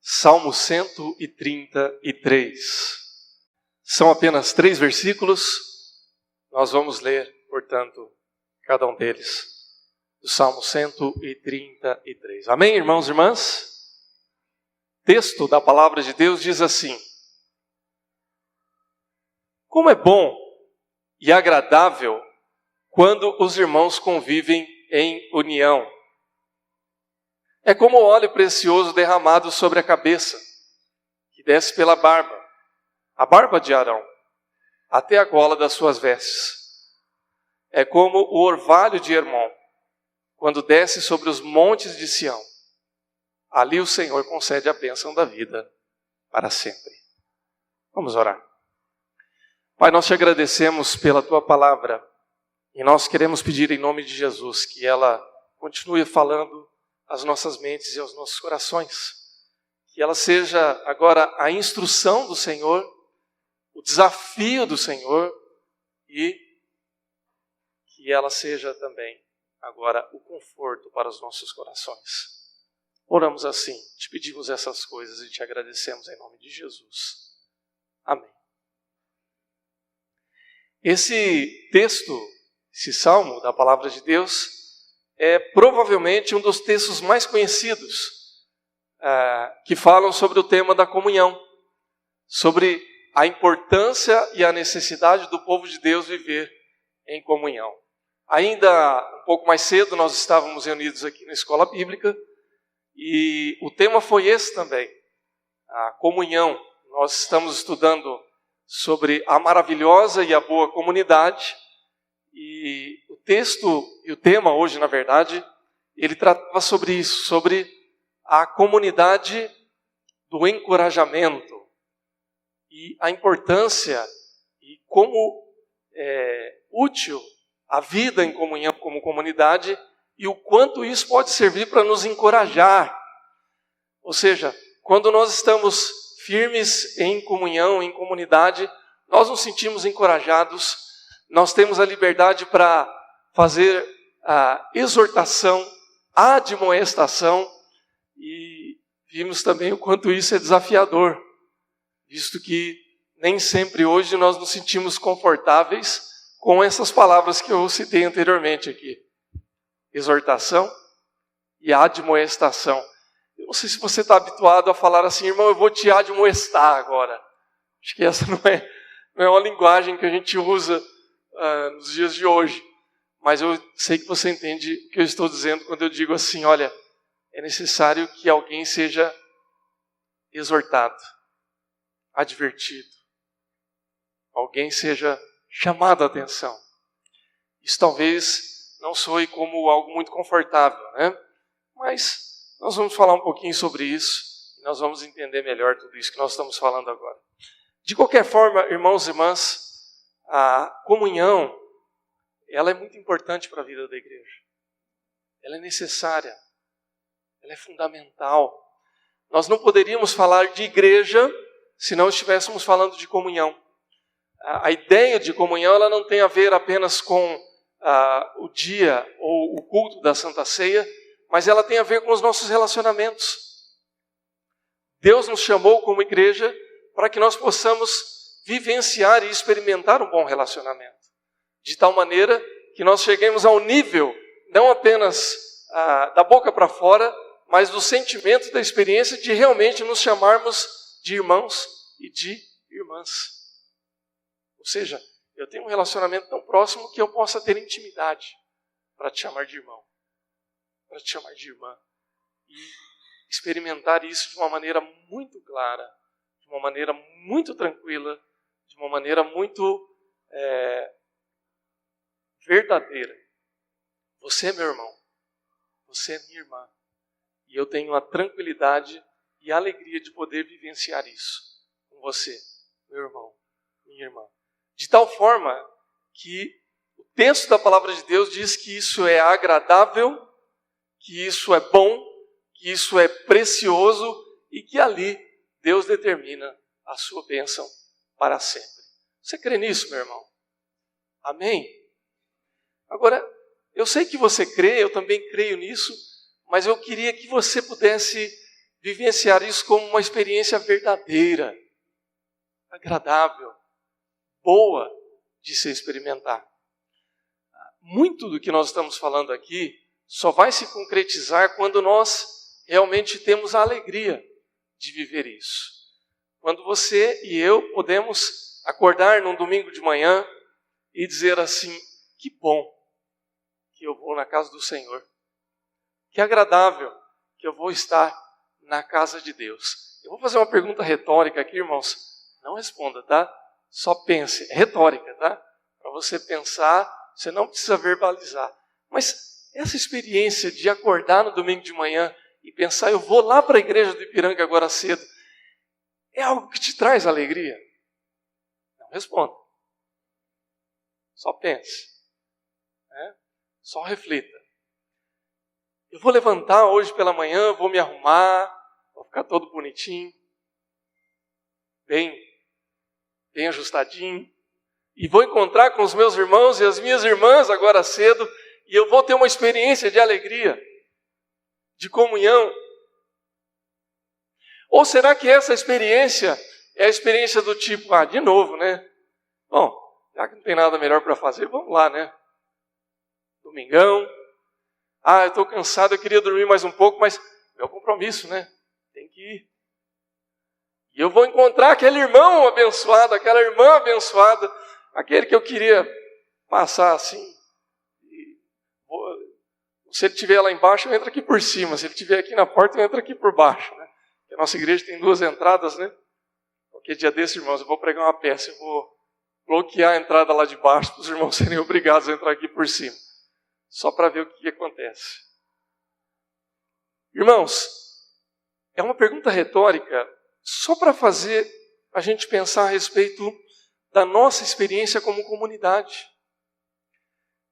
Salmo 133. São apenas 3 versículos. Nós vamos ler, portanto, cada um deles. Do Salmo 133. Amém, irmãos e irmãs? O texto da palavra de Deus diz assim: como é bom e agradável quando os irmãos convivem em união. É como o óleo precioso derramado sobre a cabeça, que desce pela barba, a barba de Arão, até a gola das suas vestes. É como o orvalho de Hermon, quando desce sobre os montes de Sião. Ali o Senhor concede a bênção da vida para sempre. Vamos orar. Pai, nós te agradecemos pela tua palavra e nós queremos pedir em nome de Jesus que ela continue falando às nossas mentes e aos nossos corações. Que ela seja agora a instrução do Senhor, o desafio do Senhor e que ela seja também agora o conforto para os nossos corações. Oramos assim, te pedimos essas coisas e te agradecemos em nome de Jesus. Amém. Esse texto, esse salmo da palavra de Deus, é provavelmente um dos textos mais conhecidos que falam sobre o tema da comunhão, sobre a importância e a necessidade do povo de Deus viver em comunhão. Ainda um pouco mais cedo nós estávamos reunidos aqui na escola bíblica e o tema foi esse também, a comunhão. Nós estamos estudando sobre a maravilhosa e a boa comunidade. E o texto e o tema hoje, na verdade, ele tratava sobre isso, sobre a comunidade do encorajamento e a importância e como é útil a vida em comunhão como comunidade e o quanto isso pode servir para nos encorajar. Ou seja, quando nós estamos firmes em comunhão, em comunidade, nós nos sentimos encorajados. Nós temos a liberdade para fazer a exortação, a admoestação, e vimos também o quanto isso é desafiador, visto que nem sempre hoje nós nos sentimos confortáveis com essas palavras que eu citei anteriormente aqui. Exortação e admoestação. Eu não sei se você está habituado a falar assim, irmão, eu vou te admoestar agora. Acho que essa não é uma linguagem que a gente usa nos dias de hoje, mas eu sei que você entende o que eu estou dizendo quando eu digo assim, olha, é necessário que alguém seja exortado, advertido, alguém seja chamado a atenção. Isso talvez não soe como algo muito confortável, né? Mas nós vamos falar um pouquinho sobre isso e nós vamos entender melhor tudo isso que nós estamos falando agora. De qualquer forma, irmãos e irmãs, a comunhão, ela é muito importante para a vida da igreja. Ela é necessária. Ela é fundamental. Nós não poderíamos falar de igreja se não estivéssemos falando de comunhão. A ideia de comunhão, ela não tem a ver apenas com o dia ou o culto da Santa Ceia, mas ela tem a ver com os nossos relacionamentos. Deus nos chamou como igreja para que nós possamos vivenciar e experimentar um bom relacionamento. De tal maneira que nós cheguemos ao nível, não apenas da boca para fora, mas do sentimento, da experiência de realmente nos chamarmos de irmãos e de irmãs. Ou seja, eu tenho um relacionamento tão próximo que eu possa ter intimidade para te chamar de irmão, para te chamar de irmã. E experimentar isso de uma maneira muito clara, de uma maneira muito tranquila, de uma maneira muito verdadeira. Você é meu irmão, você é minha irmã, e eu tenho a tranquilidade e a alegria de poder vivenciar isso com você, meu irmão, minha irmã. De tal forma que o texto da palavra de Deus diz que isso é agradável, que isso é bom, que isso é precioso e que ali Deus determina a sua bênção para sempre. Você crê nisso, meu irmão? Amém? Agora, eu sei que você crê, eu também creio nisso, mas eu queria que você pudesse vivenciar isso como uma experiência verdadeira, agradável, boa de se experimentar. Muito do que nós estamos falando aqui só vai se concretizar quando nós realmente temos a alegria de viver isso. Quando você e eu podemos acordar num domingo de manhã e dizer assim, que bom que eu vou na casa do Senhor. Que agradável que eu vou estar na casa de Deus. Eu vou fazer uma pergunta retórica aqui, irmãos. Não responda, tá? Só pense. É retórica, tá? Para você pensar, você não precisa verbalizar. Mas essa experiência de acordar no domingo de manhã e pensar, eu vou lá para a igreja do Ipiranga agora cedo, é algo que te traz alegria? Não responda. Só pense. Só reflita. Eu vou levantar hoje pela manhã, vou me arrumar, vou ficar todo bonitinho, bem ajustadinho, e vou encontrar com os meus irmãos e as minhas irmãs agora cedo, e eu vou ter uma experiência de alegria, de comunhão. Ou será que essa experiência é a experiência do tipo, de novo, né? Bom, já que não tem nada melhor para fazer, vamos lá, né? Domingão. Eu estou cansado, eu queria dormir mais um pouco, mas meu compromisso, né? Tem que ir. E eu vou encontrar aquele irmão abençoado, aquela irmã abençoada, aquele que eu queria passar assim. Se ele estiver lá embaixo, eu entro aqui por cima. Se ele estiver aqui na porta, eu entro aqui por baixo. Né? A nossa igreja tem 2 entradas, né? Qualquer dia desse, irmãos, eu vou pregar uma peça, eu vou bloquear a entrada lá de baixo para os irmãos serem obrigados a entrar aqui por cima. Só para ver o que acontece. Irmãos, é uma pergunta retórica só para fazer a gente pensar a respeito da nossa experiência como comunidade.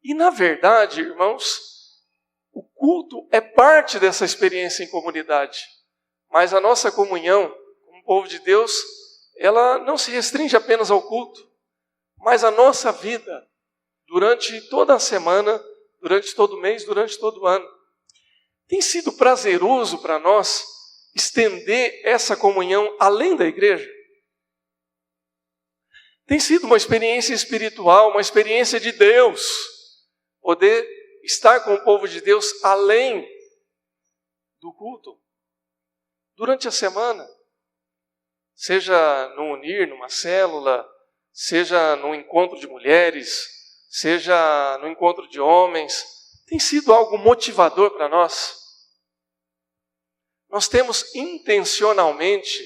E na verdade, irmãos, o culto é parte dessa experiência em comunidade. Mas a nossa comunhão, como povo de Deus, ela não se restringe apenas ao culto, mas a nossa vida durante toda a semana, durante todo o mês, durante todo o ano. Tem sido prazeroso para nós estender essa comunhão além da igreja? Tem sido uma experiência espiritual, uma experiência de Deus, poder estar com o povo de Deus além do culto, durante a semana, seja no Unir, numa célula, seja no encontro de mulheres, seja no encontro de homens, tem sido algo motivador para nós. Nós temos intencionalmente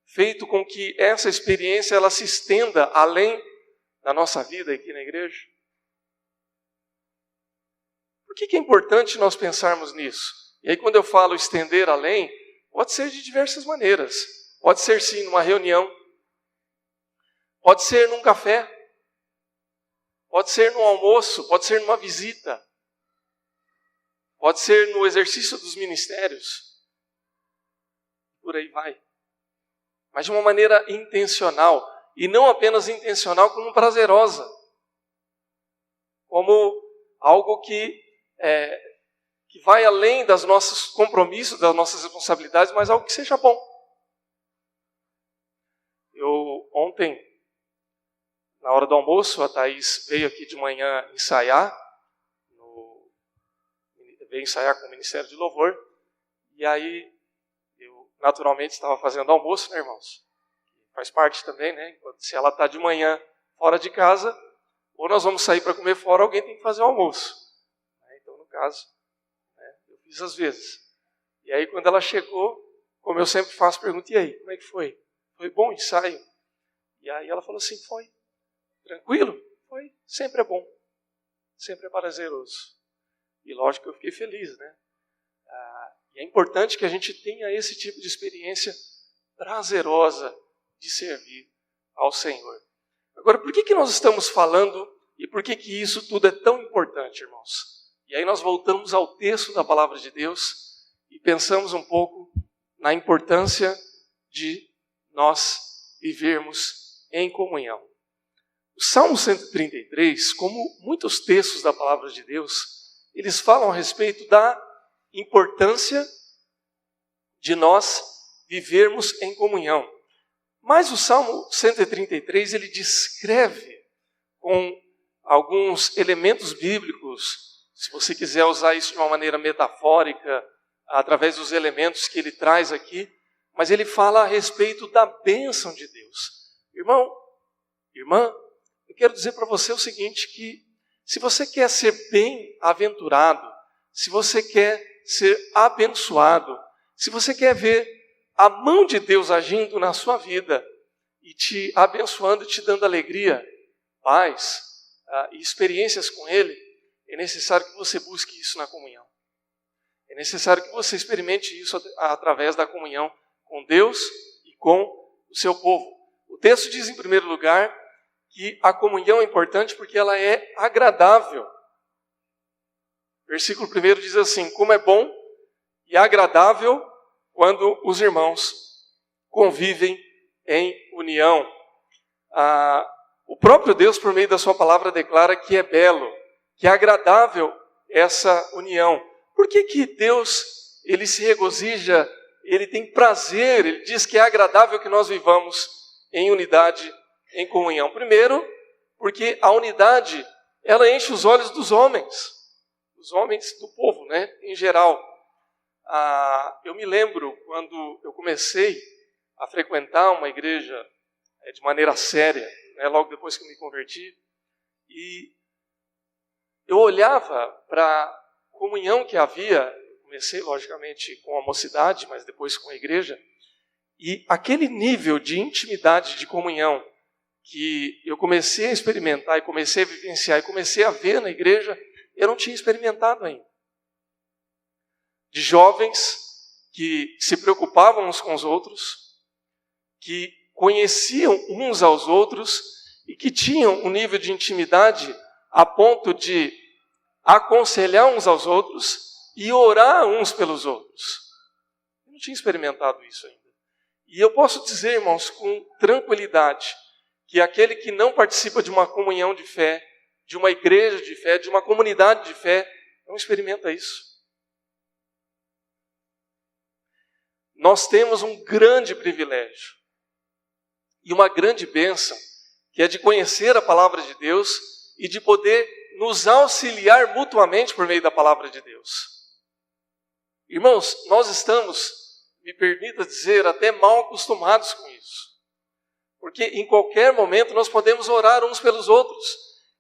feito com que essa experiência ela se estenda além da nossa vida aqui na igreja. Por que é importante nós pensarmos nisso? E aí quando eu falo estender além, pode ser de diversas maneiras. Pode ser sim numa reunião, pode ser num café, pode ser num almoço, pode ser numa visita, pode ser no exercício dos ministérios. Por aí vai. Mas de uma maneira intencional. E não apenas intencional, como prazerosa. Como algo que vai além dos nossos compromissos, das nossas responsabilidades, mas algo que seja bom. Ontem, na hora do almoço, a Thaís veio aqui de manhã ensaiar. Veio ensaiar com o Ministério de Louvor. E aí, eu naturalmente estava fazendo almoço, né, irmãos? Faz parte também, né? Se ela está de manhã fora de casa, ou nós vamos sair para comer fora, alguém tem que fazer o almoço. Então, no caso, eu fiz às vezes. E aí, quando ela chegou, como eu sempre faço, pergunto, e aí, como é que foi? Foi bom o ensaio? E aí ela falou assim, foi. Tranquilo? Foi. Sempre é bom. Sempre é prazeroso. E lógico que eu fiquei feliz, né? E é importante que a gente tenha esse tipo de experiência prazerosa de servir ao Senhor. Agora, por que nós estamos falando e por que isso tudo é tão importante, irmãos? E aí nós voltamos ao texto da Palavra de Deus e pensamos um pouco na importância de nós vivermos em comunhão. O Salmo 133, como muitos textos da Palavra de Deus, eles falam a respeito da importância de nós vivermos em comunhão. Mas o Salmo 133, ele descreve com alguns elementos bíblicos, se você quiser usar isso de uma maneira metafórica, através dos elementos que ele traz aqui, mas ele fala a respeito da bênção de Deus. Irmão, irmã, eu quero dizer para você o seguinte, que se você quer ser bem-aventurado, se você quer ser abençoado, se você quer ver a mão de Deus agindo na sua vida e te abençoando, te dando alegria, paz e experiências com Ele, é necessário que você busque isso na comunhão. É necessário que você experimente isso através da comunhão com Deus e com o seu povo. O texto diz, em primeiro lugar, que a comunhão é importante porque ela é agradável. Versículo 1 diz assim: como é bom e agradável quando os irmãos convivem em união. O próprio Deus, por meio da sua palavra, declara que é belo, que é agradável essa união. Por que Deus, ele se regozija, ele tem prazer, ele diz que é agradável que nós vivamos em unidade, em comunhão? Primeiro, porque a unidade, ela enche os olhos dos homens do povo, né, em geral. Eu me lembro quando eu comecei a frequentar uma igreja de maneira séria, né, logo depois que eu me converti, e eu olhava para a comunhão que havia. Comecei, logicamente, com a mocidade, mas depois com a igreja, e aquele nível de intimidade, de comunhão, que eu comecei a experimentar, e comecei a vivenciar, e comecei a ver na igreja, eu não tinha experimentado ainda. De jovens que se preocupavam uns com os outros, que conheciam uns aos outros e que tinham um nível de intimidade a ponto de aconselhar uns aos outros e orar uns pelos outros. Eu não tinha experimentado isso ainda. E eu posso dizer, irmãos, com tranquilidade, que aquele que não participa de uma comunhão de fé, de uma igreja de fé, de uma comunidade de fé, não experimenta isso. Nós temos um grande privilégio e uma grande bênção, que é de conhecer a palavra de Deus e de poder nos auxiliar mutuamente por meio da palavra de Deus. Irmãos, nós estamos, me permita dizer, até mal acostumados com isso. Porque em qualquer momento nós podemos orar uns pelos outros.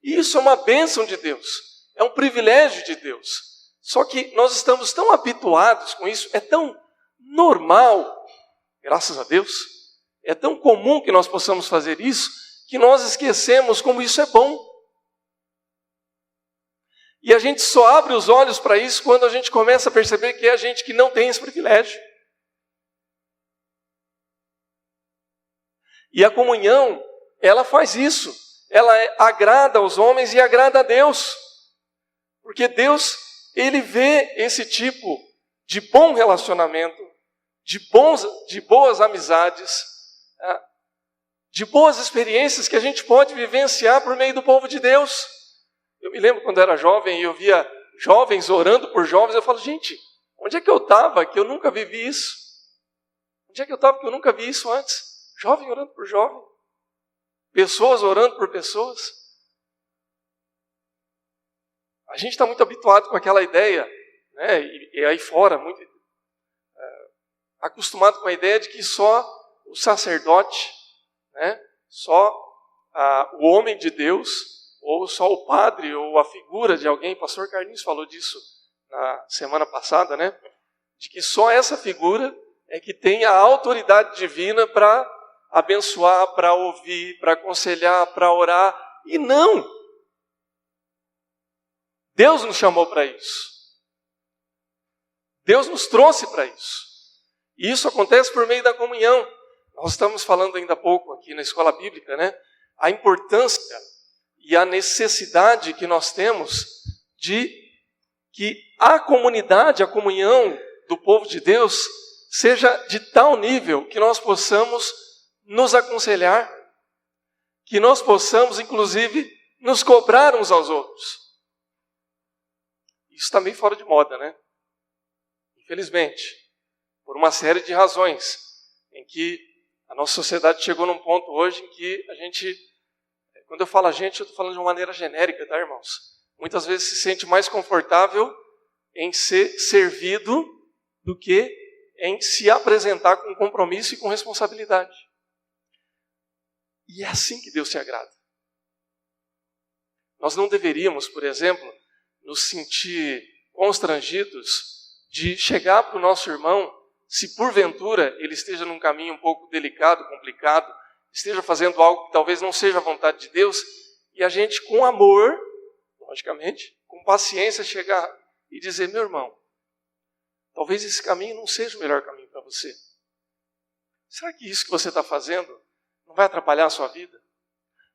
E isso é uma bênção de Deus, é um privilégio de Deus. Só que nós estamos tão habituados com isso, é tão normal, graças a Deus, é tão comum que nós possamos fazer isso, que nós esquecemos como isso é bom. E a gente só abre os olhos para isso quando a gente começa a perceber que é a gente que não tem esse privilégio. E a comunhão, ela faz isso. Ela agrada aos homens e agrada a Deus. Porque Deus, ele vê esse tipo de bom relacionamento, de boas amizades, de boas experiências que a gente pode vivenciar por meio do povo de Deus. Eu me lembro quando era jovem e eu via jovens orando por jovens, eu falo, gente, onde é que eu estava que eu nunca vivi isso? Onde é que eu estava que eu nunca vi isso antes? Jovem orando por jovem. Pessoas orando por pessoas. A gente está muito habituado com aquela ideia, né, e aí fora, muito acostumado com a ideia de que só o sacerdote, né, só o homem de Deus, ou só o padre, ou a figura de alguém, o pastor Carlinhos falou disso na semana passada, né, de que só essa figura é que tem a autoridade divina para abençoar, para ouvir, para aconselhar, para orar, e não! Deus nos chamou para isso. Deus nos trouxe para isso. E isso acontece por meio da comunhão. Nós estamos falando ainda há pouco aqui na escola bíblica, né? A importância e a necessidade que nós temos de que a comunidade, a comunhão do povo de Deus seja de tal nível que nós possamos nos aconselhar, que nós possamos, inclusive, nos cobrar uns aos outros. Isso está meio fora de moda, né? Infelizmente. por uma série de razões, em que a nossa sociedade chegou num ponto hoje em que a gente, quando eu falo a gente, eu estou falando de uma maneira genérica, tá, irmãos? Muitas vezes se sente mais confortável em ser servido do que em se apresentar com compromisso e com responsabilidade. E é assim que Deus se agrada. Nós não deveríamos, por exemplo, nos sentir constrangidos de chegar para o nosso irmão, se porventura ele esteja num caminho um pouco delicado, complicado, esteja fazendo algo que talvez não seja a vontade de Deus, e a gente com amor, logicamente, com paciência chegar e dizer, meu irmão, talvez esse caminho não seja o melhor caminho para você. Será que isso que você está fazendo não vai atrapalhar a sua vida?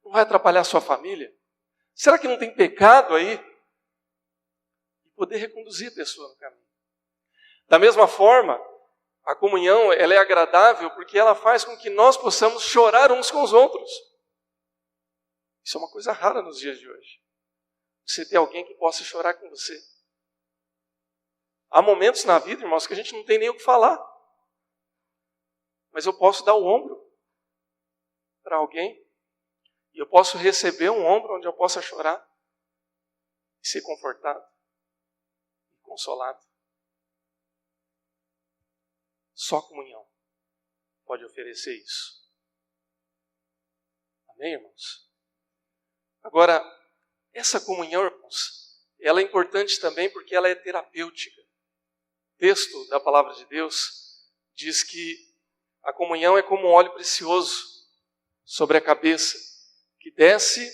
Não vai atrapalhar a sua família? Será que não tem pecado aí? E poder reconduzir a pessoa no caminho. Da mesma forma, a comunhão ela é agradável porque ela faz com que nós possamos chorar uns com os outros. Isso é uma coisa rara nos dias de hoje. Você ter alguém que possa chorar com você. Há momentos na vida, irmãos, que a gente não tem nem o que falar. Mas eu posso dar o ombro para alguém. E eu posso receber um ombro onde eu possa chorar. E ser confortado. E consolado. Só a comunhão pode oferecer isso. Amém, irmãos? Agora, essa comunhão, irmãos, ela é importante também porque ela é terapêutica. O texto da palavra de Deus diz que a comunhão é como um óleo precioso sobre a cabeça, que desce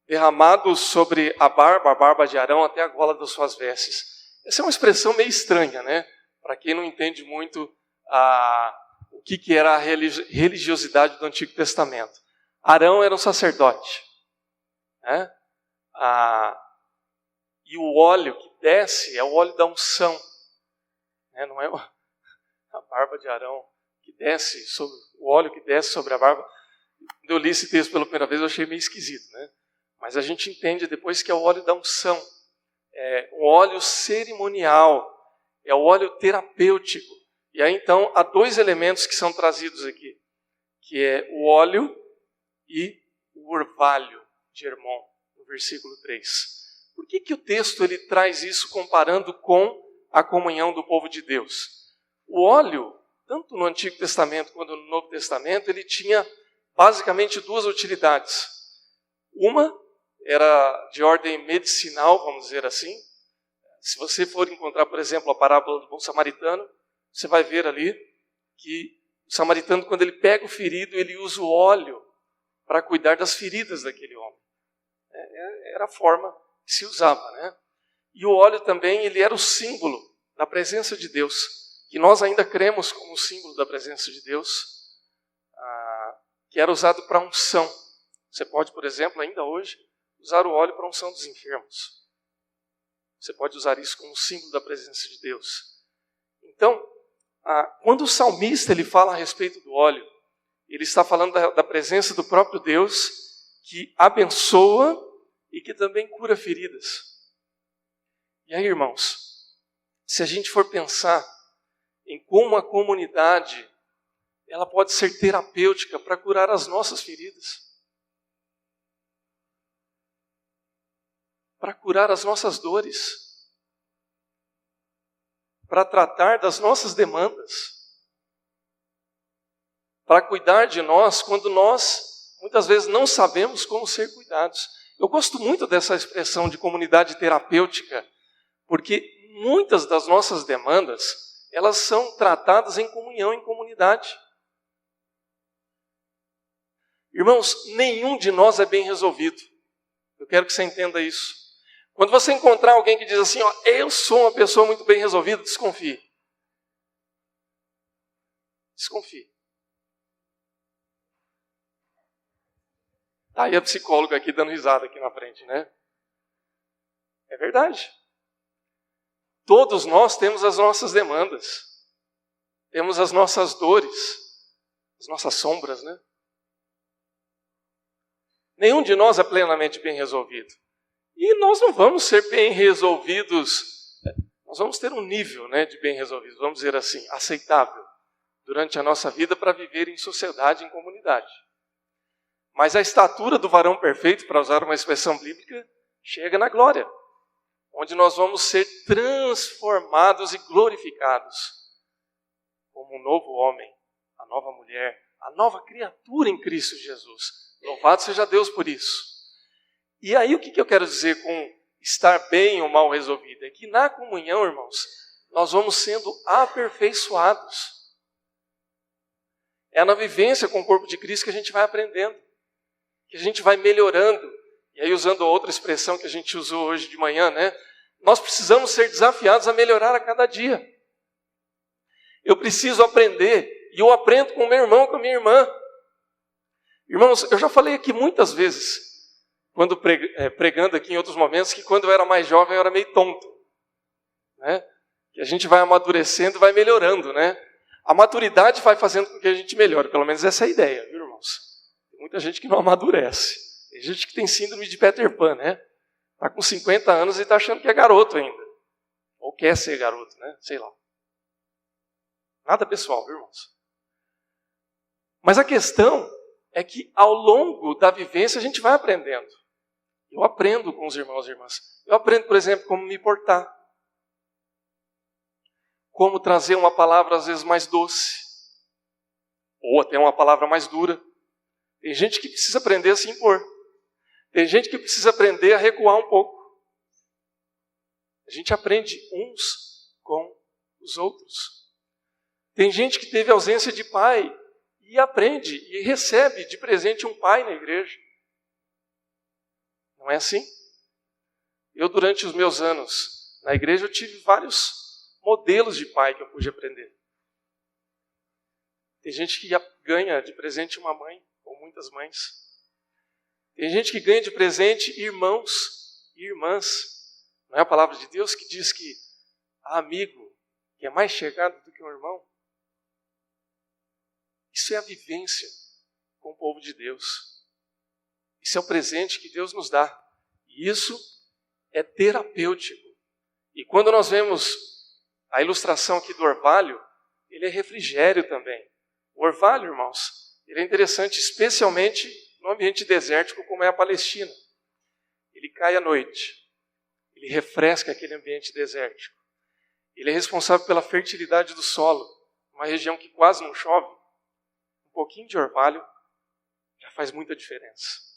derramado sobre a barba de Arão até a gola das suas vestes. Essa é uma expressão meio estranha, né? Para quem não entende muito o que era a religiosidade do Antigo Testamento. Arão era um sacerdote. Né? E o óleo que desce é o óleo da unção. Né? Não é a barba de Arão que desce, o óleo que desce sobre a barba. Quando eu li esse texto pela primeira vez, eu achei meio esquisito. Né? Mas a gente entende depois que é o óleo da unção. É um óleo cerimonial. É o óleo terapêutico. E aí, então, há dois elementos que são trazidos aqui, que é o óleo e o orvalho de Hermon, no versículo 3. Por que o texto ele traz isso comparando com a comunhão do povo de Deus? O óleo, tanto no Antigo Testamento quanto no Novo Testamento, ele tinha basicamente duas utilidades. Uma era de ordem medicinal, vamos dizer assim. Se você for encontrar, por exemplo, a parábola do bom samaritano, você vai ver ali que o samaritano, quando ele pega o ferido, ele usa o óleo para cuidar das feridas daquele homem. Era a forma que se usava, né? E o óleo também, ele era o símbolo da presença de Deus, que nós ainda cremos como símbolo da presença de Deus, que era usado para unção. Você pode, por exemplo, ainda hoje, usar o óleo para unção dos enfermos. Você pode usar isso como símbolo da presença de Deus. Então, quando o salmista ele fala a respeito do óleo, ele está falando da presença do próprio Deus, que abençoa e que também cura feridas. E aí, irmãos, se a gente for pensar em como a comunidade ela pode ser terapêutica para curar as nossas feridas, para curar as nossas dores, para tratar das nossas demandas, para cuidar de nós quando nós, muitas vezes, não sabemos como ser cuidados. Eu gosto muito dessa expressão de comunidade terapêutica, porque muitas das nossas demandas, elas são tratadas em comunhão, em comunidade. Irmãos, nenhum de nós é bem resolvido. Eu quero que você entenda isso. Quando você encontrar alguém que diz assim, eu sou uma pessoa muito bem resolvida, desconfie. Desconfie. Tá aí a psicóloga aqui dando risada aqui na frente, né? É verdade. Todos nós temos as nossas demandas. Temos as nossas dores. As nossas sombras, né? Nenhum de nós é plenamente bem resolvido. E nós não vamos ser bem resolvidos nós vamos ter um nível, né, de bem resolvido, vamos dizer assim, aceitável, durante a nossa vida para viver em sociedade, em comunidade. Mas a estatura do varão perfeito, para usar uma expressão bíblica, chega na glória, onde nós vamos ser transformados e glorificados como um novo homem, a nova mulher, a nova criatura em Cristo Jesus. Louvado seja Deus por isso. E aí o que eu quero dizer com estar bem ou mal resolvido? É que na comunhão, irmãos, nós vamos sendo aperfeiçoados. É na vivência com o corpo de Cristo que a gente vai aprendendo, que a gente vai melhorando. E aí, usando outra expressão que a gente usou hoje de manhã, né? Nós precisamos ser desafiados a melhorar a cada dia. Eu preciso aprender, e eu aprendo com o meu irmão, com a minha irmã. Irmãos, eu já falei aqui muitas vezes, quando pregando aqui em outros momentos, que quando eu era mais jovem eu era meio tonto, né? Que a gente vai amadurecendo e vai melhorando, né? A maturidade vai fazendo com que a gente melhore, pelo menos essa é a ideia, viu, irmãos? Tem muita gente que não amadurece. Tem gente que tem síndrome de Peter Pan, né? Está com 50 anos e está achando que é garoto ainda. Ou quer ser garoto, né? Sei lá. Nada pessoal, viu, irmãos? Mas a questão é que ao longo da vivência a gente vai aprendendo. Eu aprendo com os irmãos e irmãs. Eu aprendo, por exemplo, como me portar. Como trazer uma palavra às vezes mais doce. Ou até uma palavra mais dura. Tem gente que precisa aprender a se impor. Tem gente que precisa aprender a recuar um pouco. A gente aprende uns com os outros. Tem gente que teve ausência de pai e aprende e recebe de presente um pai na igreja. Não é assim? Eu, durante os meus anos na igreja, eu tive vários modelos de pai que eu pude aprender. Tem gente que ganha de presente uma mãe, ou muitas mães. Tem gente que ganha de presente irmãos e irmãs. Não é a palavra de Deus que diz que há amigo que é mais chegado do que um irmão? Isso é a vivência com o povo de Deus. Isso é o presente que Deus nos dá. E isso é terapêutico. E quando nós vemos a ilustração aqui do orvalho, ele é refrigério também. O orvalho, irmãos, ele é interessante, especialmente no ambiente desértico como é a Palestina. Ele cai à noite. Ele refresca aquele ambiente desértico. Ele é responsável pela fertilidade do solo. Uma região que quase não chove. Um pouquinho de orvalho já faz muita diferença.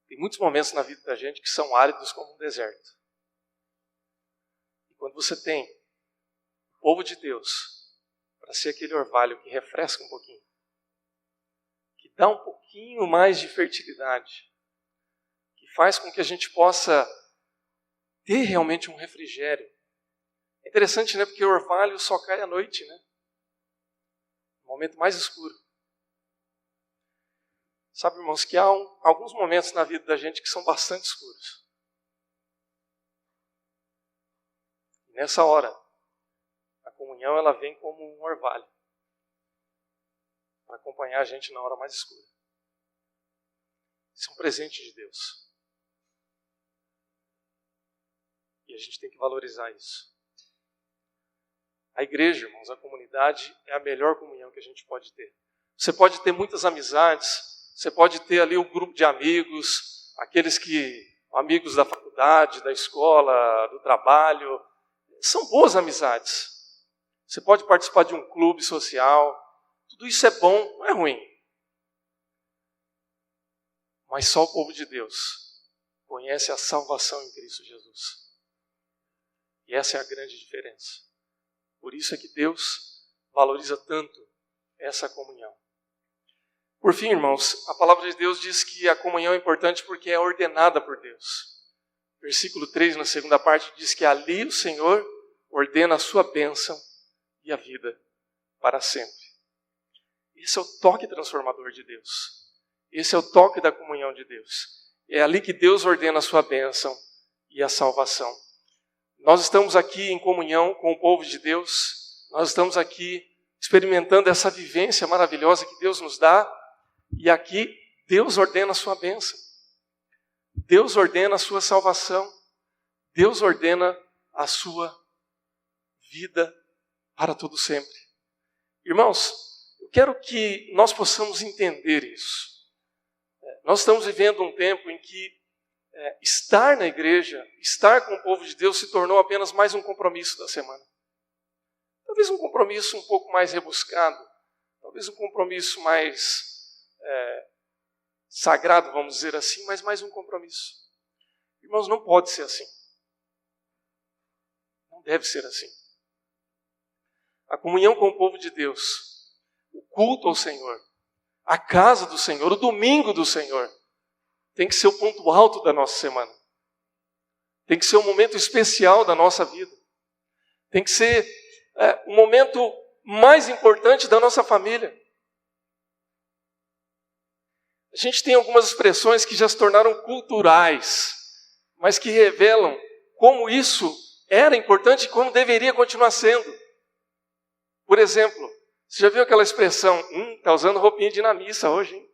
Tem muitos momentos na vida da gente que são áridos como um deserto. E quando você tem o povo de Deus para ser aquele orvalho que refresca um pouquinho, que dá um pouquinho mais de fertilidade, que faz com que a gente possa ter realmente um refrigério. É interessante, né? Porque o orvalho só cai à noite, né? No momento mais escuro. Sabe, irmãos, que há alguns momentos na vida da gente que são bastante escuros. E nessa hora, a comunhão ela vem como um orvalho para acompanhar a gente na hora mais escura. Isso é um presente de Deus. E a gente tem que valorizar isso. A igreja, irmãos, a comunidade é a melhor comunhão que a gente pode ter. Você pode ter muitas amizades, você pode ter ali um grupo de amigos, aqueles amigos da faculdade, da escola, do trabalho. São boas amizades. Você pode participar de um clube social. Tudo isso é bom, não é ruim. Mas só o povo de Deus conhece a salvação em Cristo Jesus. E essa é a grande diferença. Por isso é que Deus valoriza tanto essa comunhão. Por fim, irmãos, a palavra de Deus diz que a comunhão é importante porque é ordenada por Deus. Versículo 3, na segunda parte, diz que ali o Senhor ordena a sua bênção e a vida para sempre. Esse é o toque transformador de Deus. Esse é o toque da comunhão de Deus. É ali que Deus ordena a sua bênção e a salvação. Nós estamos aqui em comunhão com o povo de Deus. Nós estamos aqui experimentando essa vivência maravilhosa que Deus nos dá. E aqui Deus ordena a sua bênção. Deus ordena a sua salvação. Deus ordena a sua vida para todo sempre. Irmãos, eu quero que nós possamos entender isso. Nós estamos vivendo um tempo em que estar na igreja, estar com o povo de Deus se tornou apenas mais um compromisso da semana. Talvez um compromisso um pouco mais rebuscado, talvez um compromisso mais sagrado, vamos dizer assim, mas mais um compromisso. Irmãos, não pode ser assim. Não deve ser assim. A comunhão com o povo de Deus, o culto ao Senhor, a casa do Senhor, o domingo do Senhor, tem que ser o ponto alto da nossa semana. Tem que ser um momento especial da nossa vida. Tem que ser o momento mais importante da nossa família. A gente tem algumas expressões que já se tornaram culturais, mas que revelam como isso era importante e como deveria continuar sendo. Por exemplo, você já viu aquela expressão, está usando roupinha de ir na missa hoje, hein?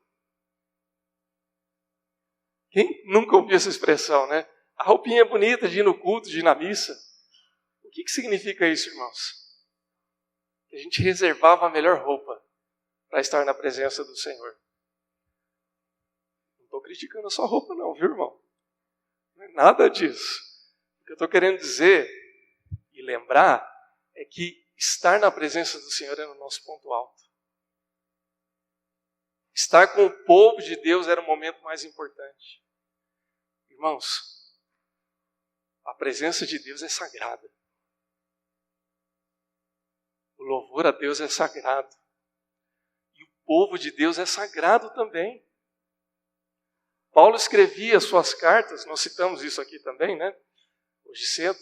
Quem nunca ouviu essa expressão, né? A roupinha é bonita de ir no culto, de ir na missa. O que significa isso, irmãos? Que a gente reservava a melhor roupa para estar na presença do Senhor. Não estou criticando a sua roupa não, viu, irmão? Não é nada disso. O que eu estou querendo dizer e lembrar é que estar na presença do Senhor era o nosso ponto alto. Estar com o povo de Deus era o momento mais importante. Irmãos, a presença de Deus é sagrada. O louvor a Deus é sagrado. E o povo de Deus é sagrado também. Paulo escrevia suas cartas, nós citamos isso aqui também, né? Hoje cedo.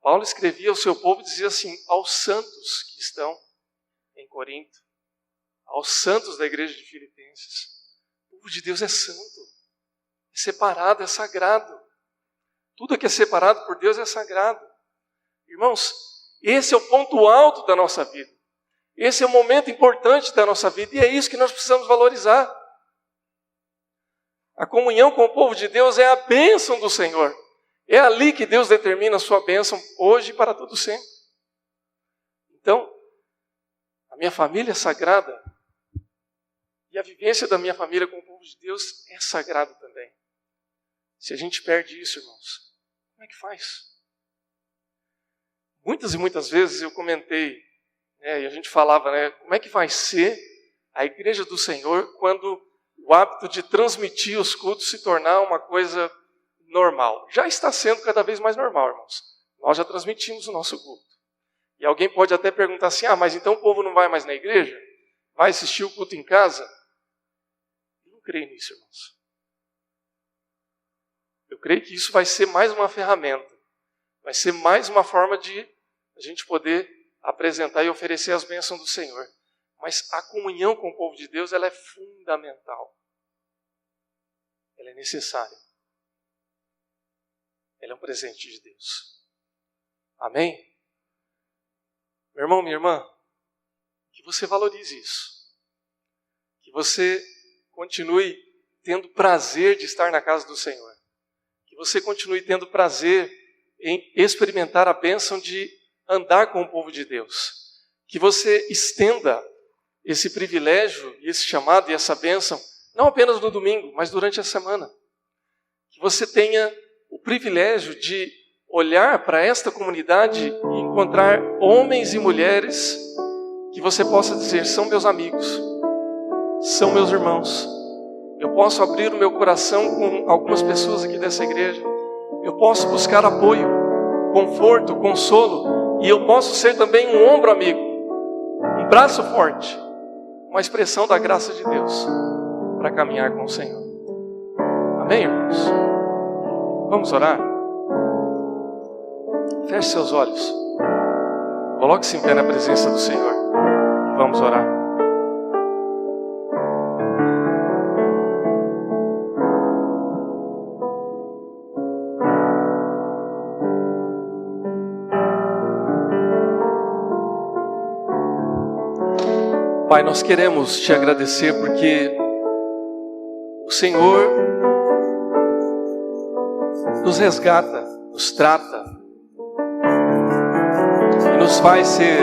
Paulo escrevia ao seu povo e dizia assim, aos santos que estão em Corinto, aos santos da igreja de Filipenses. O povo de Deus é santo, é separado, é sagrado. Tudo que é separado por Deus é sagrado. Irmãos, esse é o ponto alto da nossa vida. Esse é o momento importante da nossa vida e é isso que nós precisamos valorizar. A comunhão com o povo de Deus é a bênção do Senhor. É ali que Deus determina a sua bênção hoje e para todo sempre. Então, a minha família é sagrada. E a vivência da minha família com o povo de Deus é sagrada também. Se a gente perde isso, irmãos, como é que faz? Muitas e muitas vezes eu comentei, e a gente falava, como é que vai ser a igreja do Senhor quando o hábito de transmitir os cultos se tornar uma coisa normal. Já está sendo cada vez mais normal, irmãos. Nós já transmitimos o nosso culto. E alguém pode até perguntar assim, mas então o povo não vai mais na igreja? Vai assistir o culto em casa? Eu não creio nisso, irmãos. Eu creio que isso vai ser mais uma ferramenta. Vai ser mais uma forma de a gente poder apresentar e oferecer as bênçãos do Senhor. Mas a comunhão com o povo de Deus, ela é fundamental. Ela é necessária. Ela é um presente de Deus. Amém? Meu irmão, minha irmã, que você valorize isso. Que você continue tendo prazer de estar na casa do Senhor. Que você continue tendo prazer em experimentar a bênção de andar com o povo de Deus. Que você estenda esse privilégio, e esse chamado e essa bênção, não apenas no domingo, mas durante a semana. Que você tenha o privilégio de olhar para esta comunidade e encontrar homens e mulheres que você possa dizer, são meus amigos, são meus irmãos. Eu posso abrir o meu coração com algumas pessoas aqui dessa igreja. Eu posso buscar apoio, conforto, consolo, e eu posso ser também um ombro amigo, um braço forte, uma expressão da graça de Deus para caminhar com o Senhor. Amém, irmãos? Vamos orar? Feche seus olhos. Coloque-se em pé na presença do Senhor. Vamos orar. Pai, nós queremos te agradecer porque o Senhor nos resgata, nos trata e nos faz ser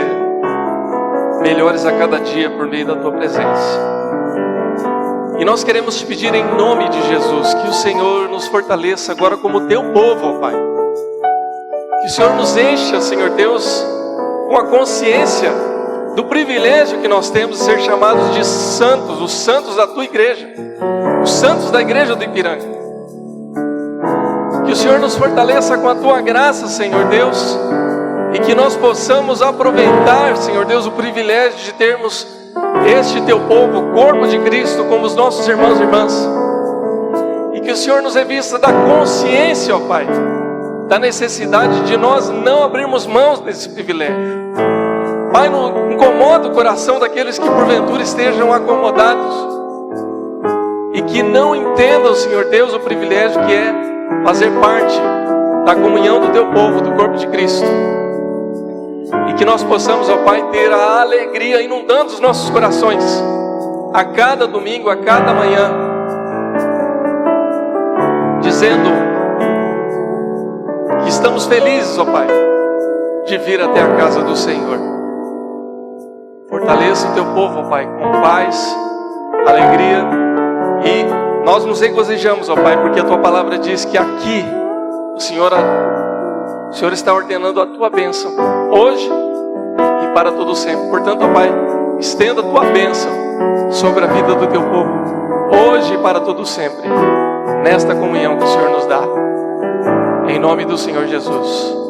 melhores a cada dia por meio da Tua presença. E nós queremos te pedir em nome de Jesus que o Senhor nos fortaleça agora como Teu povo, ó Pai. Que o Senhor nos encha, Senhor Deus, com a consciência do privilégio que nós temos de ser chamados de santos, os santos da Tua igreja, os santos da igreja do Ipiranga. Que o Senhor nos fortaleça com a Tua graça, Senhor Deus, e que nós possamos aproveitar, Senhor Deus, o privilégio de termos este Teu povo, o corpo de Cristo, como os nossos irmãos e irmãs. E que o Senhor nos revista da consciência, ó Pai, da necessidade de nós não abrirmos mãos desse privilégio. Pai, não incomoda o coração daqueles que porventura estejam acomodados e que não entendam, Senhor Deus, o privilégio que é fazer parte da comunhão do Teu povo, do corpo de Cristo. E que nós possamos, ó Pai, ter a alegria inundando os nossos corações a cada domingo, a cada manhã, dizendo que estamos felizes, ó Pai, de vir até a casa do Senhor. Fortaleça o Teu povo, ó Pai, com paz, alegria, e nós nos regozijamos, ó Pai, porque a Tua palavra diz que aqui o Senhor está ordenando a Tua bênção, hoje e para todo sempre. Portanto, ó Pai, estenda a Tua bênção sobre a vida do Teu povo, hoje e para todo sempre, nesta comunhão que o Senhor nos dá. Em nome do Senhor Jesus.